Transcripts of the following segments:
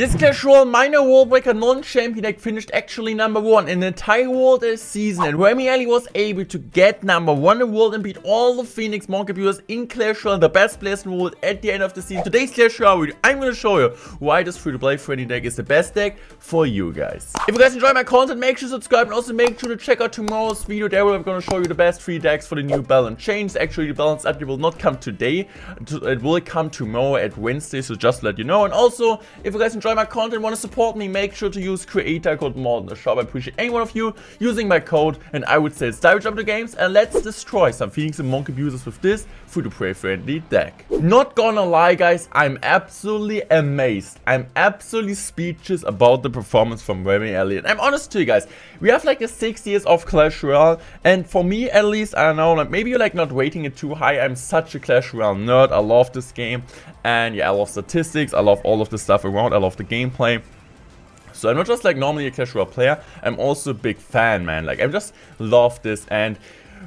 This Clash Royale minor world breaker non-champion deck finished actually #1 in the entire world this season, and Remi Eli was able to get #1 in the world and beat all the Phoenix Monk abusers in Clash Royale, the best players in the world at the end of the season. Today's Clash Royale video, I'm going to show you why this free-to-play friendly deck is the best deck for you guys. If you guys enjoy my content, make sure to subscribe and also make sure to check out tomorrow's video. There we're going to show you the best 3 decks for the new balance change. Actually, the balance update will not come today, it will come tomorrow at Wednesday, so just to let you know. And also, if you guys enjoy my content and want to support me, make sure to use creator code MORD in the shop. I appreciate any one of you using my code, and I would say it's time to jump to games and let's destroy some Phoenix and Monk abusers with this free-to-play friendly deck. Not gonna lie guys, I'm absolutely amazed. I'm absolutely speechless about the performance from Remi Eli. And I'm honest to you guys, we have like the 6 years of Clash Royale, and for me at least, I don't know, like maybe you're like not rating it too high. I'm such a Clash Royale nerd. I love this game, and yeah, I love statistics, I love all of the stuff around, I love the gameplay. So I'm not just like normally a Clash Royale player, I'm also a big fan, man. Like I just love this, and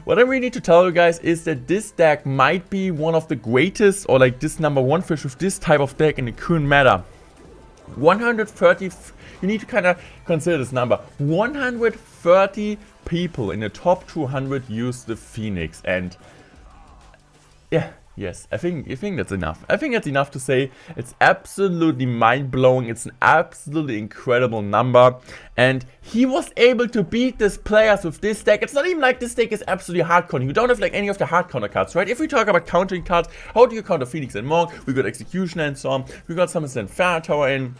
what I really need to tell you guys is that this deck might be one of the greatest, or like this #1 fish with this type of deck in the current meta. 130, you need to kind of consider this number. 130 people in the top 200 use the Phoenix, and yeah. Yes, I think that's enough. I think that's enough to say it's absolutely mind-blowing. It's an absolutely incredible number. And he was able to beat these players with this deck. It's not even like this deck is absolutely hard-counting. You don't have like any of the hard counter cards, right? If we talk about countering cards, how do you counter Phoenix and Monk? We got Executioner and so on. We got some Inferno Tower in.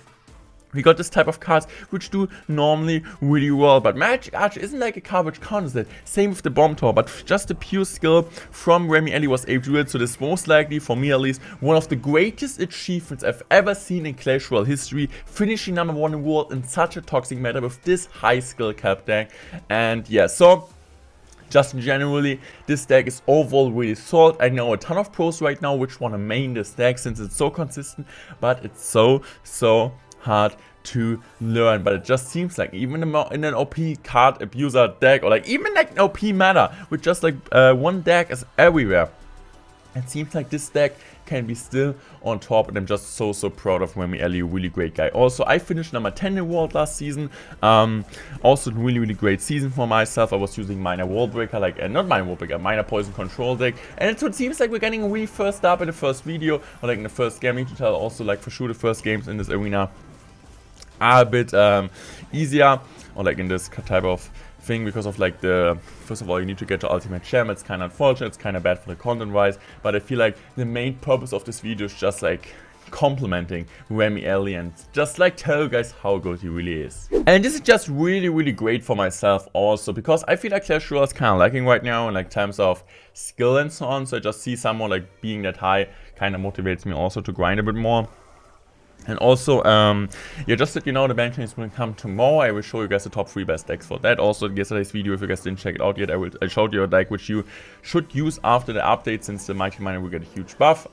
We got this type of cards which do normally really well, but Magic Archer isn't like a card which counters that. Same with the Bomb Tower, but just the pure skill from Remi Eli was able to do it. So this most likely, for me at least, one of the greatest achievements I've ever seen in Clash Royale history, finishing #1 in the world in such a toxic meta with this high skill cap deck. And yeah, so just generally, this deck is overall really solid. I know a ton of pros right now which want to main this deck since it's so consistent, but it's so hard to learn. But it just seems like even in an OP card abuser deck, or like even like an OP meta with just like one deck is everywhere, it seems like this deck can be still on top, and I'm just so proud of Remi Eli, really great guy. Also, I finished #10 in the world last season. Also really great season for myself. I was using minor world breaker, like not minor world breaker, minor poison control deck, and it seems like we're getting really first up in the first video, or like in the first game. I need to tell also, like for sure the first games in this arena are a bit easier, or like in this type of thing, because of like the, first of all, you need to get to ultimate champ. It's kind of unfortunate, it's kind of bad for the content wise, but I feel like the main purpose of this video is just like complimenting Remi Eli and just like tell you guys how good he really is. And this is just really great for myself also, because I feel like Clash Royale is kind of lacking right now in like terms of skill and so on. So I just see someone like being that high kind of motivates me also to grind a bit more. And also, yeah, just that you know, the bench change will come tomorrow. I will show you guys the top 3 best decks for that. Also, yesterday's video, if you guys didn't check it out yet, I showed you a deck which you should use after the update, since the Mighty Miner will get a huge buff.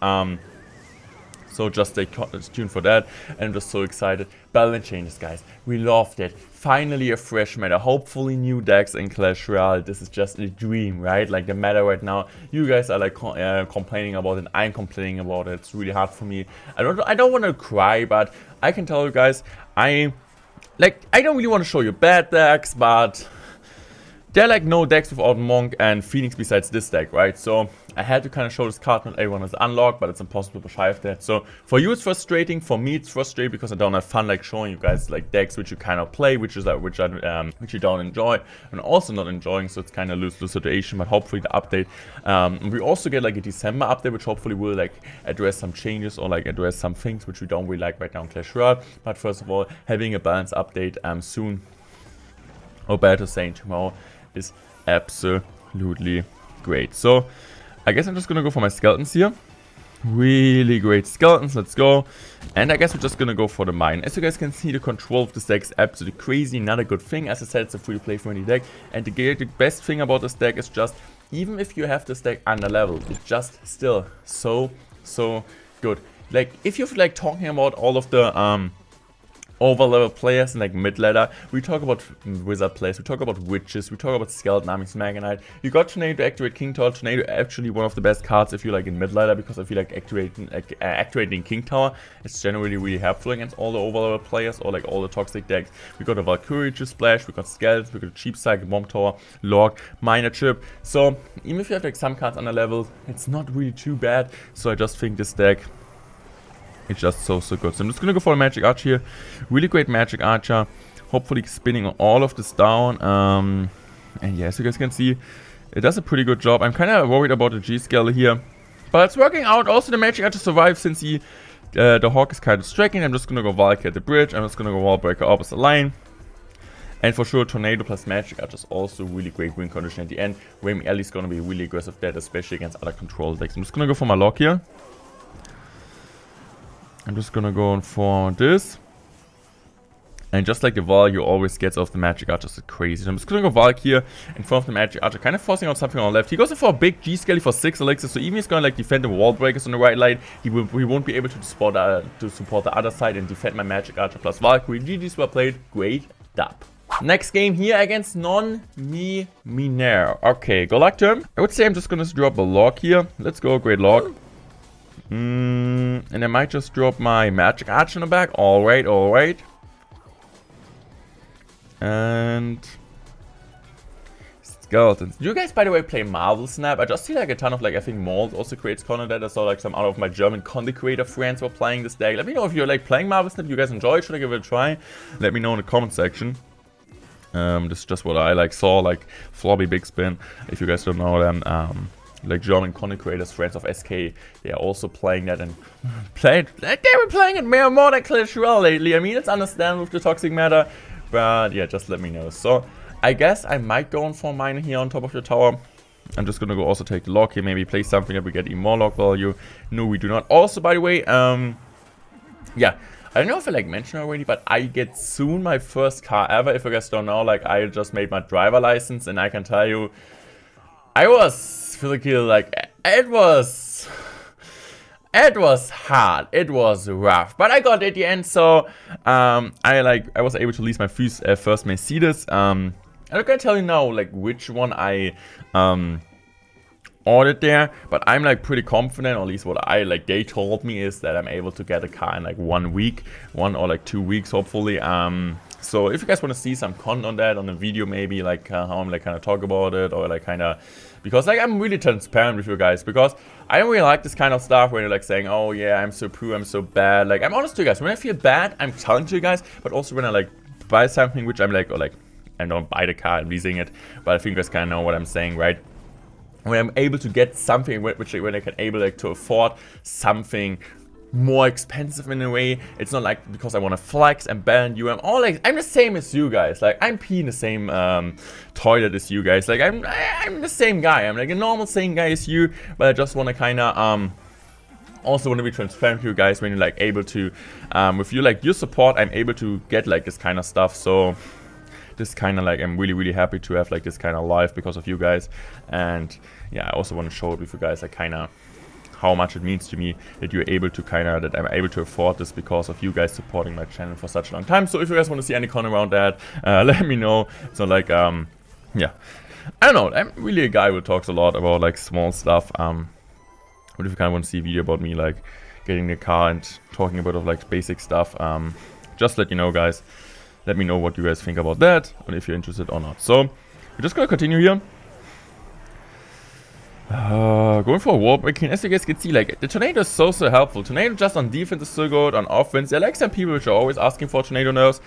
So just stay tuned for that. And I'm just so excited. Balance changes, guys. We loved it. Finally a fresh meta. Hopefully new decks in Clash Royale. This is just a dream, right? Like the meta right now. You guys are like complaining about it. I'm complaining about it. It's really hard for me. I don't want to cry, but I can tell you guys, I don't really want to show you bad decks, but there are like no decks without Monk and Phoenix besides this deck, right? So I had to kind of show this card. Not everyone is unlocked, but it's impossible to shive that. So for you it's frustrating. For me it's frustrating because I don't have fun like showing you guys like decks which you kind of play, which you don't enjoy, and also not enjoying. So it's kind of lose-lose situation. But hopefully the update, we also get like a December update, which hopefully will like address some changes or like address some things which we don't really like right now in Clash Royale. But first of all, having a balance update soon, or better saying tomorrow, is absolutely great. So I guess I'm just gonna go for my skeletons here. Really great skeletons, let's go. And I guess we're just gonna go for the mine. As you guys can see, the control of this deck is absolutely crazy, not a good thing. As I said, it's a free to play friendly deck, and the best thing about this deck is just, even if you have this deck under level, it's just still so good. Like if you're like talking about all of the over-level players in like mid-ladder. We talk about wizard players, we talk about witches, we talk about skeleton armies, Mega Knight. You got Tornado to activate King Tower. Tornado actually one of the best cards if you like in mid-ladder, because if you like activating King Tower, it's generally really helpful against all the over-level players or like all the toxic decks. We got a Valkyrie to splash, we got skeletons, we got a cheap cycle, bomb tower, log, minor chip. So even if you have like some cards under level, it's not really too bad. So I just think this deck, it's just so good. So I'm just gonna go for a Magic Archer here. Really great Magic Archer. Hopefully spinning all of this down. And yeah, as you guys can see, it does a pretty good job. I'm kind of worried about the G-Scale here, but it's working out. Also, the Magic Archer survives since the Hawk is kind of striking. I'm just gonna go Valkyrie at the bridge. I'm just gonna go Wall Breaker opposite line. And for sure, Tornado plus Magic Archer is also really great win condition at the end. Remi Eli is gonna be really aggressive there, especially against other control decks. I'm just gonna go for my lock here. I'm just gonna go for this. And just like the value always gets off the Magic Archer, it's crazy. So I'm just gonna go Valk here in front of the Magic Archer, kind of forcing out something on the left. He goes in for a big G-Skelly for 6 elixirs, so even he's gonna like defend the wall breakers on the right line, he won't be able to support the other side and defend my Magic Archer plus Valkyrie. GG's well played, great dub. Next game here against Non-Me-Miner. Okay, good luck to him. I would say I'm just gonna drop a log here. Let's go, great log. And I might just drop my Magic Archer in the back. Alright, alright. And skeletons. Do you guys, by the way, play Marvel Snap? I just see like a ton of like, I think Mold also creates content. I saw like some out of my German content creator friends were playing this deck. Let me know if you're like playing Marvel Snap. You guys enjoy it? Should I give it a try? Let me know in the comment section. This is just what I like saw, like Flobby Big Spin. If you guys don't know them, like German content creators, friends of SK, they are also playing that and they were playing it more than Clash Royale lately. I mean, it's understandable with the toxic meta, but yeah, just let me know. So I guess I might go on for mine here on top of the tower. I'm just gonna go also take the lock here, maybe play something that we get even more lock value. No, we do not. Also, by the way, yeah, I don't know if I like mentioned already, but I get soon my first car ever. If you guys don't know, like I just made my driver license, and I can tell you, I was physically like it was hard, it was rough, but I got it at the end. So I was able to lease my first Mercedes. I'm not gonna tell you now like which one I ordered there, but I'm like pretty confident, or at least what they told me is that I'm able to get a car in like 1 week, 1 or like 2 weeks hopefully. So if you guys want to see some content on that, on a video maybe, like how I'm like kind of talk about it, or like kind of, because like I'm really transparent with you guys, because I don't really like this kind of stuff where you're like saying, oh yeah, I'm so poor, I'm so bad. Like I'm honest to you guys, when I feel bad, I'm telling to you guys, but also when I like buy something which I'm like, or like I don't buy the car, I'm leasing it, but I think you guys kind of know what I'm saying, right? When I'm able to get something which when I can able like to afford something more expensive in a way, it's not like because I want to flex and ban you. I'm the same as you guys. Like I'm peeing the same toilet as you guys. Like I'm the same guy. I'm like a normal same guy as you, but I just want to kind of also want to be transparent to you guys when you're like able to with you like your support, I'm able to get like this kind of stuff. So this kind of like, I'm really happy to have like this kind of life because of you guys. And yeah, I also want to show it with you guys like kind of how much it means to me that you're able to that I'm able to afford this because of you guys supporting my channel for such a long time. So if you guys want to see any content around that, let me know. So like yeah, I don't know, I'm really a guy who talks a lot about like small stuff. But if you kind of want to see a video about me like getting the car and talking about like basic stuff, just let you know, guys. Let me know what you guys think about that, and if you're interested or not. So we're just gonna continue here. Going for a wall breaking. As you guys can see, like the Tornado is so helpful. Tornado just on defense is so good, on offense. There are like some people which are always asking for Tornado nerfs.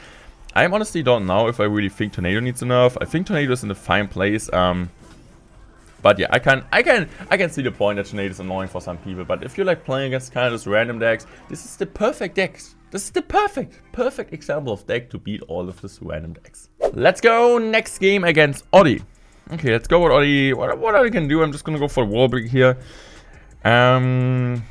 I honestly don't know if I really think Tornado needs a nerf. I think Tornado is in a fine place. But yeah, I can see the point that Tornado is annoying for some people. But if you're like playing against kind of those random decks, this is the perfect deck. This is the perfect example of deck to beat all of these random decks. Let's go next game against Oddi. Okay, let's go with Oddi. What Oddi can do? I'm just gonna go for a wall break here. Okay.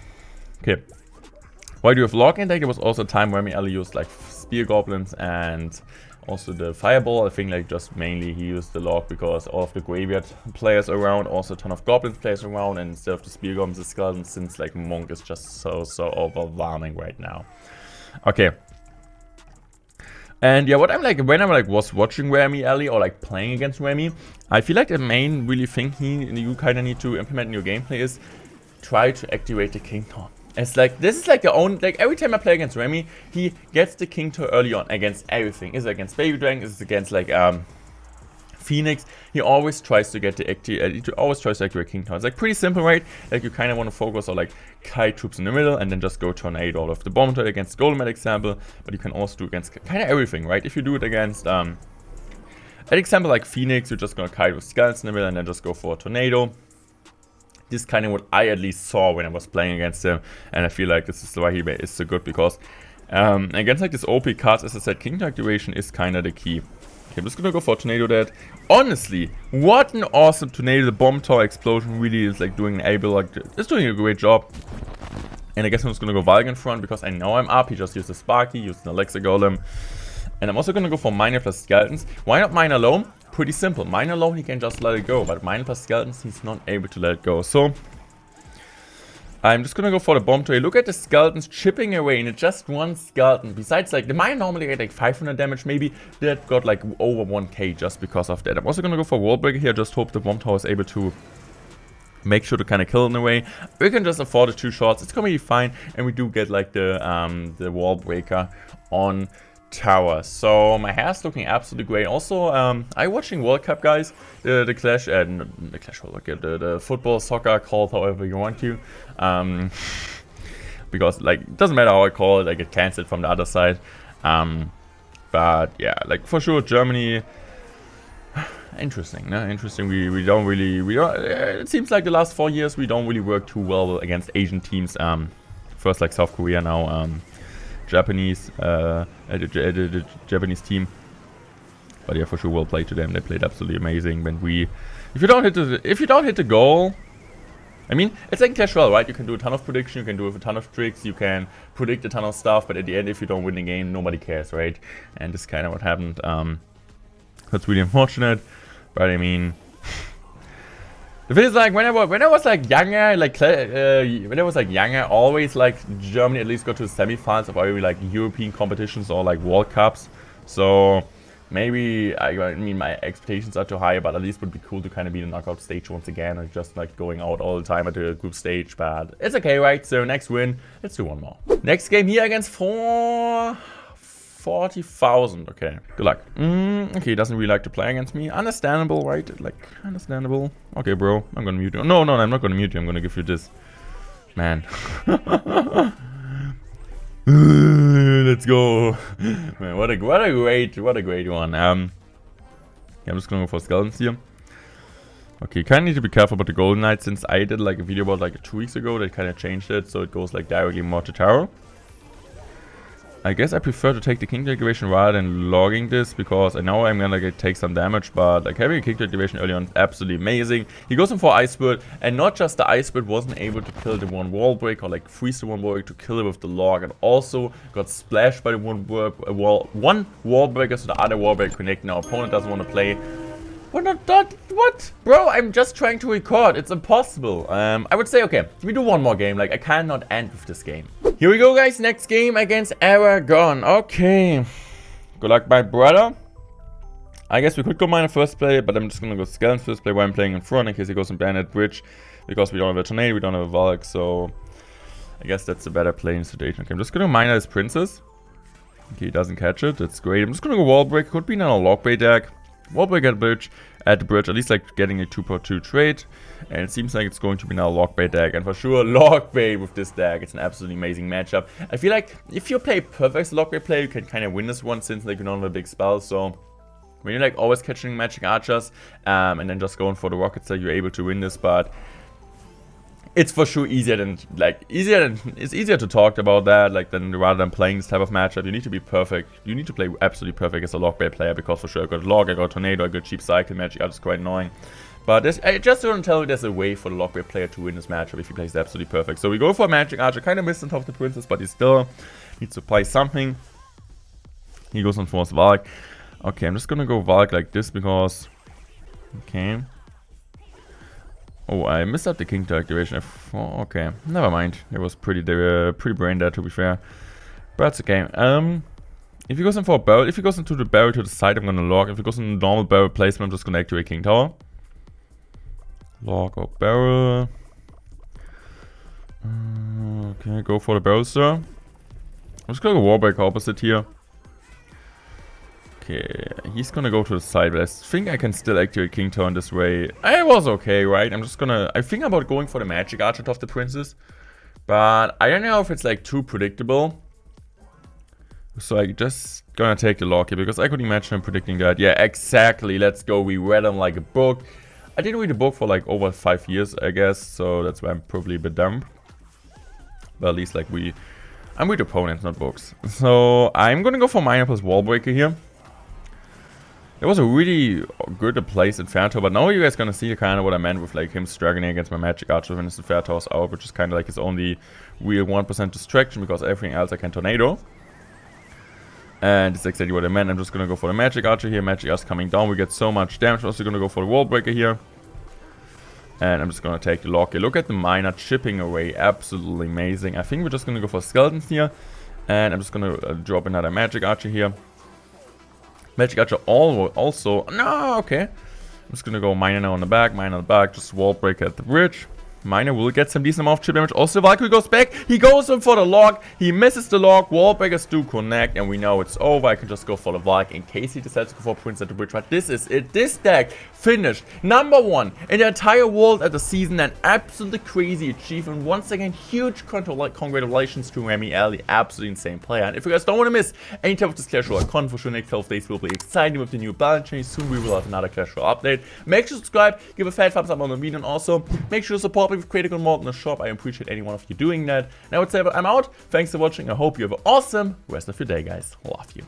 Why do you have lock in deck? There was also a time where Remi Eli used like spear goblins and also the fireball. I think like just mainly he used the lock because all of the graveyard players around, also a ton of goblin players around, and instead of the spear goblins, the skeletons, since like monk is just so overwhelming right now. Okay. And yeah, what I'm like, when I like was watching Remi Eli or like playing against Remi, I feel like the main really thing you kind of need to implement in your gameplay is try to activate the King Tower. It's like, this is like the only, like every time I play against Remi, he gets the King Tower early on against everything. Is it against Baby Dragon? Is it against like Phoenix? He always tries to get the activate King Tower. It's like pretty simple, right? Like you kind of want to focus on like kite troops in the middle and then just go tornado all of the bomb tower against Golem, example. But you can also do against kind of everything, right? If you do it against an example like Phoenix, you're just gonna kite with skulls in the middle and then just go for a tornado. This is kind of what I at least saw when I was playing against him, and I feel like this is why he is so good, because against like this OP cards, as I said, King Tower activation is kind of the key. Okay, I'm just gonna go for Tornado that. Honestly, what an awesome Tornado. The Bomb Tower explosion really is like doing it's doing a great job. And I guess I'm just gonna go Valk in front because I know I'm up. He just used a Sparky, used an Alexa Golem. And I'm also gonna go for Miner plus Skeletons. Why not Miner alone? Pretty simple. Miner alone, he can just let it go. But Miner plus Skeletons, he's not able to let it go. So I'm just gonna go for the Bomb Tower. Look at the Skeletons chipping away, and it's just one Skeleton. Besides, like, the Miner normally get like 500 damage, maybe. That got like over 1k just because of that. I'm also gonna go for Wall Breaker here. Just hope the Bomb Tower is able to make sure to kind of kill in a way. We can just afford the 2 shots. It's gonna be fine. And we do get like the Wall Breaker on tower. So my hair's looking absolutely great. Also, I'm watching World Cup, guys. The Clash, the Clash World Cup, the football, soccer, call it however you want to. Because like it doesn't matter how I call it, I get cancelled from the other side. But yeah, like for sure Germany. Interesting, no? Interesting. We don't. It seems like the last 4 years we don't really work too well against Asian teams. First like South Korea, now Japanese, the Japanese team. But yeah, for sure, well played to them. They played absolutely amazing. If you don't hit the goal, I mean, it's like Clash Royale, right? You can do a ton of prediction, you can do a ton of tricks, you can predict a ton of stuff, but at the end, if you don't win the game, nobody cares, right? And this is kind of what happened. That's really unfortunate, but I mean, the thing is, like, when I was like younger, always like Germany at least got to the semifinals of every like European competitions or like World Cups. So maybe I mean my expectations are too high, but at least would be cool to kind of be in the knockout stage once again, and just like going out all the time at the group stage. But it's okay, right? So next win, let's do one more. Next game here against 40,000. Okay, good luck. Okay, he doesn't really like to play against me. Understandable, right? Like, understandable. Okay, bro, I'm gonna mute you. No, I'm not gonna mute you. I'm gonna give you this. Man. Let's go. Man, what a great one. Yeah, I'm just gonna go for Skeletons here. Okay, kind of need to be careful about the Golden Knight, since I did like a video about like 2 weeks ago that kind of changed it, so it goes like directly more to tower. I guess I prefer to take the King activation rather than logging this, because I know I'm gonna take some damage, but like having a King activation early on is absolutely amazing. He goes in for Ice Bird, and not just the Ice Bird wasn't able to kill the one wall break or like freeze the one wall break to kill it with the log, and also got splashed by the one wall breaker, so the other wall breaker connecting. Our opponent doesn't want to play. What? Bro, I'm just trying to record. It's impossible. I would say, okay, we do one more game. Like, I cannot end with this game. Here we go, guys. Next game against Aragon. Okay. Good luck, my brother. I guess we could go Miner first play, but I'm just going to go Skeleton first play while I'm playing in front in case he goes in Bandit Bridge. Because we don't have a Tornado, we don't have a Valk, so I guess that's a better play in situation. Okay, I'm just going to Miner his Princess. Okay, he doesn't catch it. That's great. I'm just going to go Wall Break. Could be now a Lock Bait deck. Wall Break at the bridge, at least like getting a 2/2 trade. And it seems like it's going to be now a Lock Bait deck. And for sure, Lock Bait with this deck. It's an absolutely amazing matchup. I feel like if you play perfect Lock Bait play, you can kind of win this one, since like you don't have a big spell. So when you're like always catching magic archers and then just going for the rockets, you're able to win this. But it's for sure easier it's easier to talk about that, like, rather than playing this type of matchup. You need to be perfect. You need to play absolutely perfect as a Lock Bait player, because for sure I got Log, I got Tornado, I got cheap cycle magic, it's quite annoying. But I just want to tell you, there's a way for the Lock Bait player to win this matchup if he plays absolutely perfect. So we go for Magic Archer, kind of missed on top of the Princess, but he still needs to play something. He goes on Force Valk. Okay, I'm just gonna go Valk like this because, okay. Oh, I missed out the King activation. Okay, never mind. It was pretty brain dead, to be fair. But it's okay. If he goes in for a barrel, if he goes into the barrel to the side, I'm gonna log. If he goes in the normal barrel placement, I'm just gonna activate King Tower. Log or barrel. Okay, go for the barrel, sir. I'm just gonna go Warbreaker opposite here. Okay, he's gonna go to the side, but I think I can still activate King Tower in this way. I was okay, right? I'm just gonna... I think about going for the Magic Archer of the Princess. But I don't know if it's like too predictable. So I just gonna take the lock here, because I could imagine him predicting that. Yeah, exactly. Let's go. We read him like a book. I didn't read the book for like over 5 years, I guess. So that's why I'm probably a bit dumb. But at least like I'm with opponents, not books. So I'm gonna go for Miner plus Wallbreaker here. It was a really good place in Fair Tower, but now you guys gonna see kind of what I meant with like him struggling against my Magic Archer when his Fair Tower's out, which is kind of like his only real 1% distraction, because everything else I can Tornado. And it's exactly what I meant. I'm just gonna go for the Magic Archer here. Magic Archer's coming down. We get so much damage. I'm also gonna go for the Wall Breaker here. And I'm just gonna take the lock here. Look at the Miner chipping away. Absolutely amazing. I think we're just gonna go for Skeletons here. And I'm just gonna drop another Magic Archer here. Magic Archer also... No, okay. I'm just gonna go Miner now on the back. Miner on the back. Just Wall Breaker at the bridge. Miner will get some decent amount of chip damage. Also, Valkyrie goes back. He goes in for the lock. He misses the lock. Wall breakers do connect. And we know it's over. I can just go for the Valk in case he decides to go for Prince at the bridge. But this is it. This deck finished #1 in the entire world at the season. An absolutely crazy achievement. Once again, huge congratulations to Remi Eli. Absolutely insane player. And if you guys don't want to miss any type of this Clash Royale content, for sure, next 12 days will be exciting with the new balance change. Soon we will have another Clash Royale update. Make sure to subscribe. Give a fat thumbs up on the video. And also, make sure to support with critical mode in the shop. I appreciate any one of you doing that. And I would say I'm out. Thanks for watching. I hope you have an awesome rest of your day, guys. Love you.